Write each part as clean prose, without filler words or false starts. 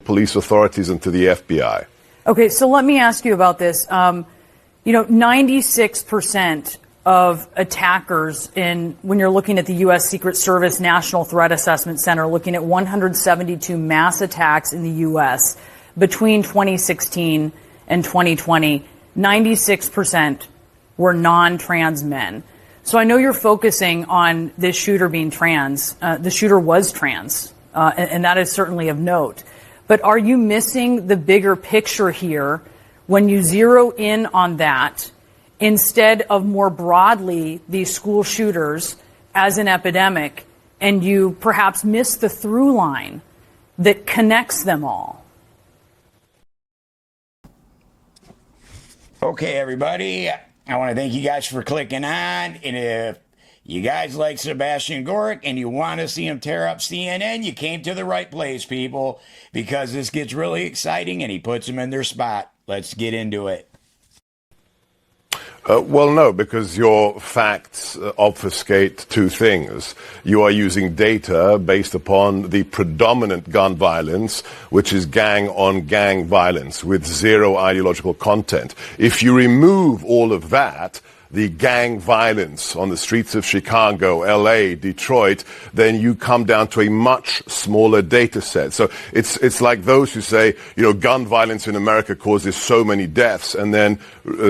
police authorities and to the FBI. Okay, so let me ask you about this. 96% of attackers when you're looking at the U.S. Secret Service National Threat Assessment Center, looking at 172 mass attacks in the U.S. between 2016 and 2020, 96% were non-trans men. So I know you're focusing on this shooter being trans. The shooter was trans, and that is certainly of note. But are you missing the bigger picture here when you zero in on that instead of more broadly these school shooters as an epidemic, and you perhaps miss the through line that connects them all? Okay, everybody, I want to thank you guys for clicking on, and if you guys like Sebastian Gorka and you want to see him tear up CNN, you came to the right place, people, because this gets really exciting and he puts them in their spot. Let's get into it. Well, no, because your facts obfuscate two things. You are using data based upon the predominant gun violence, which is gang-on-gang violence with zero ideological content. If you remove all of that, the gang violence on the streets of Chicago, LA, Detroit, then you come down to a much smaller data set. So it's like those who say, gun violence in America causes so many deaths, and then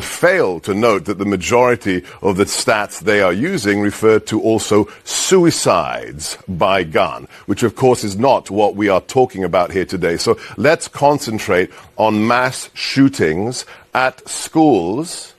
fail to note that the majority of the stats they are using refer to also suicides by gun, which of course is not what we are talking about here today. So let's concentrate on mass shootings at schools,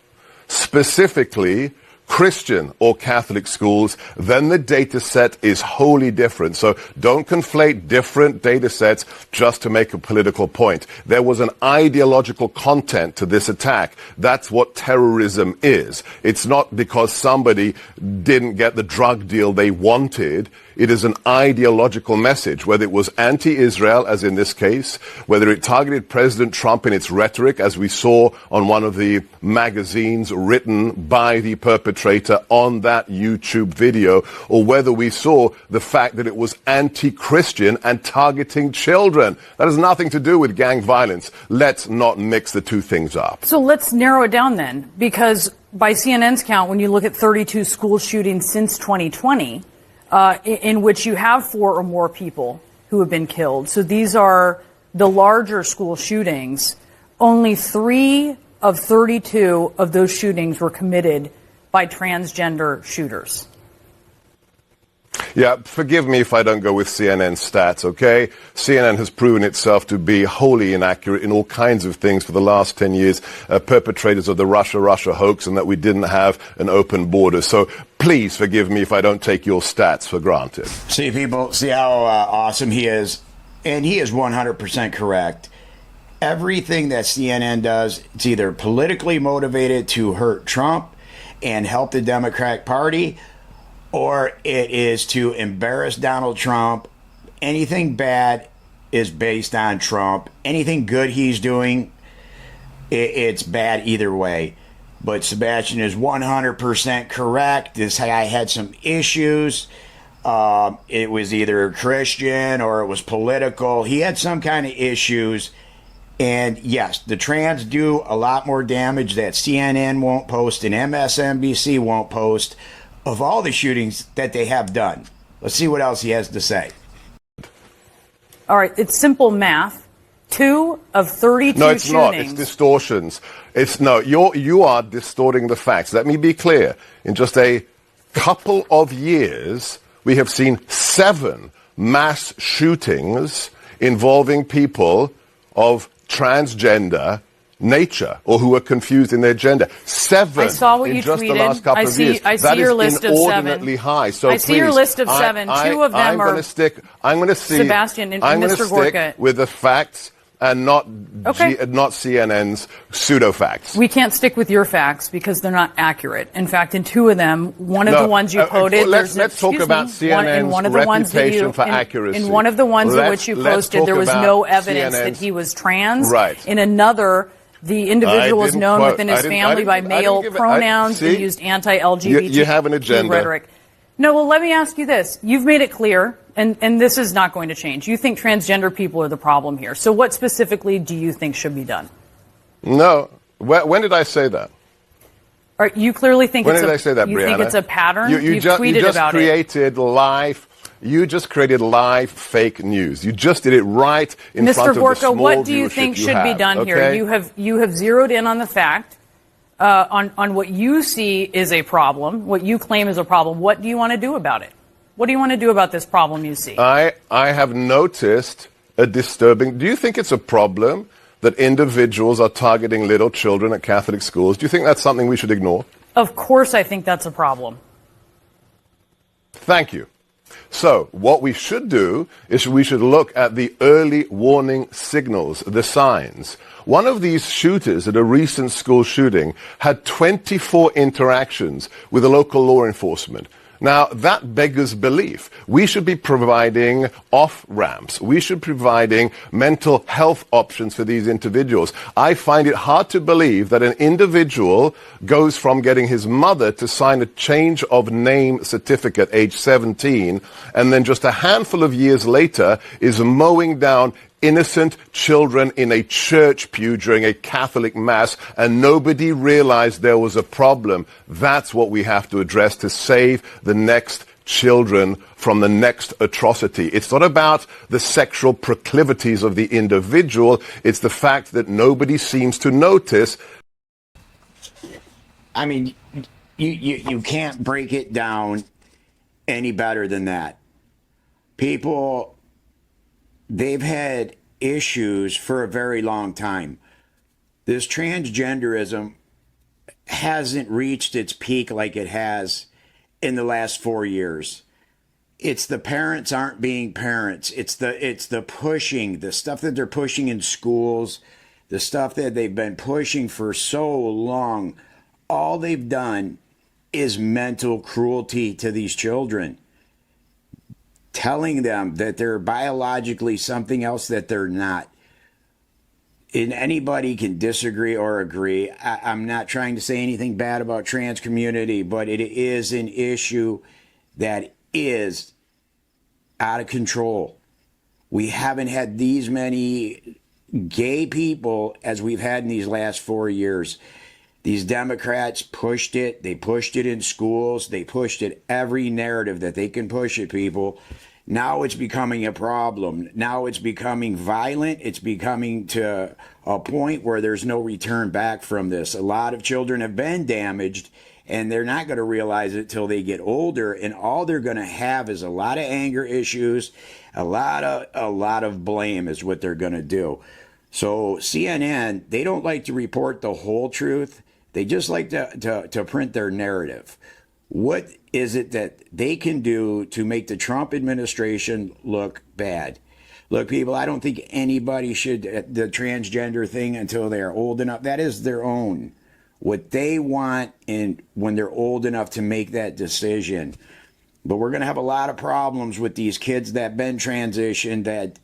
specifically Christian or Catholic schools. Then the data set is wholly different. So don't conflate different data sets just to make a political point. There was an ideological content to this attack. That's what terrorism is. It's not because somebody didn't get the drug deal they wanted. It is an ideological message, whether it was anti-Israel, as in this case, whether it targeted President Trump in its rhetoric, as we saw on one of the magazines written by the perpetrator on that YouTube video, or whether we saw the fact that it was anti-Christian and targeting children. That has nothing to do with gang violence. Let's not mix the two things up. So let's narrow it down then, because by CNN's count, when you look at 32 school shootings since 2020, in which you have 4 or more people who have been killed. So these are the larger school shootings. Only 3 of 32 of those shootings were committed by transgender shooters. Yeah, forgive me if I don't go with CNN stats, okay? CNN has proven itself to be wholly inaccurate in all kinds of things for the last 10 years, perpetrators of the Russia hoax, and that we didn't have an open border. So please forgive me if I don't take your stats for granted. See, people, see how awesome he is? And he is 100% correct. Everything that CNN does, it's either politically motivated to hurt Trump and help the Democratic Party, or it is to embarrass Donald Trump. Anything bad is based on Trump. Anything good he's doing, it's bad either way. But Sebastian is 100% correct. This guy had some issues. It was either Christian or it was political. He had some kind of issues. And yes, the trans do a lot more damage that CNN won't post and MSNBC won't post of all the shootings that they have done. Let's see what else he has to say. All right, it's simple math. 2 of 32 No, it's shootings. not. It's distortions. You are distorting the facts. Let me be clear. In just a couple of years, we have seen 7 mass shootings involving people of transgender nature or who are confused in their gender. 7 I saw what in you just tweeted. the last couple of years. I see that your is list of 7. inordinately high. So I see your list of 7. 2 of them are Sebastian and Mr. Gorka. Stick with the facts and not CNN's pseudo facts. We can't stick with your facts because they're not accurate. In fact, in 2 of them, one of the ones you quoted, let's talk about CNN's reputation for accuracy. In one of the ones in which you posted, there was no evidence that he was trans. Right. In another, the individual was known within his family by male pronouns and used anti-LGBT you have an agenda. rhetoric. No, well, let me ask you this. You've made it clear, and this is not going to change. You think transgender people are the problem here. So what specifically do you think should be done? No. When did I say that? All right, you clearly think when did I say that, you Brianna? think it's a pattern? You just tweeted about it. You just created live fake news. You just did it right in front of the Gorka, small what do you viewership think should have, be done okay? here? You have zeroed in on the fact, on what you see is a problem, what you claim is a problem. What do you want to do about it? What do you want to do about this problem you see? I have noticed a disturbing... Do you think it's a problem that individuals are targeting little children at Catholic schools? Do you think that's something we should ignore? Of course I think that's a problem. Thank you. So what we should do is we should look at the early warning signals, the signs. One of these shooters at a recent school shooting had 24 interactions with the local law enforcement. Now, that beggars belief. We should be providing off-ramps. We should be providing mental health options for these individuals. I find it hard to believe that an individual goes from getting his mother to sign a change of name certificate age 17, and then just a handful of years later is mowing down innocent children in a church pew during a Catholic mass, and nobody realized there was a problem. That's what we have to address to save the next children from the next atrocity. It's not about the sexual proclivities of the individual. It's the fact that nobody seems to notice. I mean, you can't break it down any better than that. People, they've had issues for a very long time. This transgenderism hasn't reached its peak like it has in the last 4 years. It's the parents aren't being parents. It's the pushing, the stuff that they're pushing in schools, the stuff that they've been pushing for so long. All they've done is mental cruelty to these children, telling them that they're biologically something else that they're not. And anybody can disagree or agree. I'm not trying to say anything bad about trans community, but it is an issue that is out of control. We haven't had these many gay people as we've had in these last 4 years. These Democrats pushed it. They pushed it in schools. They pushed it every narrative that they can push at people. Now it's becoming a problem. Now it's becoming violent. It's becoming to a point where there's no return back from this. A lot of children have been damaged, and they're not going to realize it till they get older. And all they're going to have is a lot of anger issues, a lot of blame is what they're going to do. So CNN, they don't like to report the whole truth. They just like to print their narrative. What is it that they can do to make the Trump administration look bad? Look, people, I don't think anybody should the transgender thing until they're old enough. That is their own. What they want, and when they're old enough to make that decision. But we're going to have a lot of problems with these kids that been transitioned that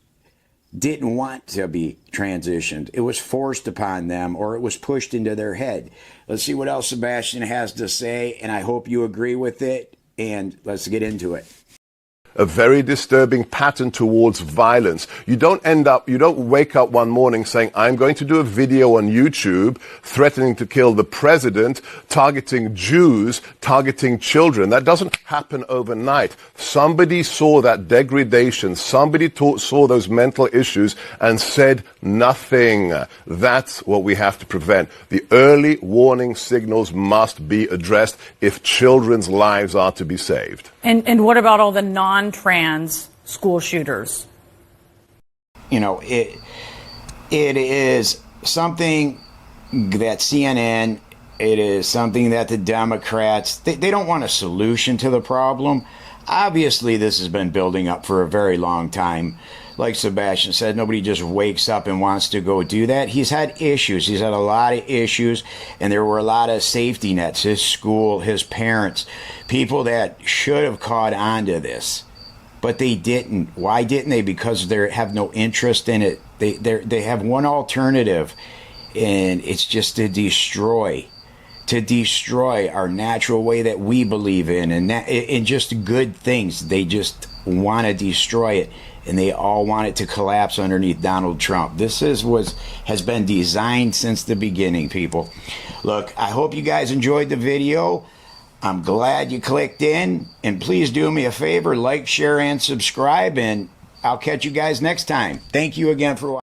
didn't want to be transitioned. It was forced upon them, or it was pushed into their head. Let's see what else Sebastian has to say, and I hope you agree with it, and let's get into it. A very disturbing pattern towards violence. You don't wake up one morning saying, I'm going to do a video on YouTube threatening to kill the president, targeting Jews, targeting children. That doesn't happen overnight. Somebody saw that degradation. Somebody saw those mental issues and said nothing. That's what we have to prevent. The early warning signals must be addressed if children's lives are to be saved. And what about all the non-trans school shooters? You know, it is something that CNN, it is something that the Democrats, they don't want a solution to the problem. Obviously, this has been building up for a very long time. Like Sebastian said, nobody just wakes up and wants to go do that. He's had issues. He's had a lot of issues, and there were a lot of safety nets. His school, his parents, people that should have caught on to this, but they didn't. Why didn't they? Because they have no interest in it. They have one alternative, and it's just to destroy our natural way that we believe in, and just good things. They just want to destroy it, and they all want it to collapse underneath Donald Trump. This has been designed since the beginning, people. Look, I hope you guys enjoyed the video. I'm glad you clicked in, and please do me a favor, like, share, and subscribe, and I'll catch you guys next time. Thank you again for watching.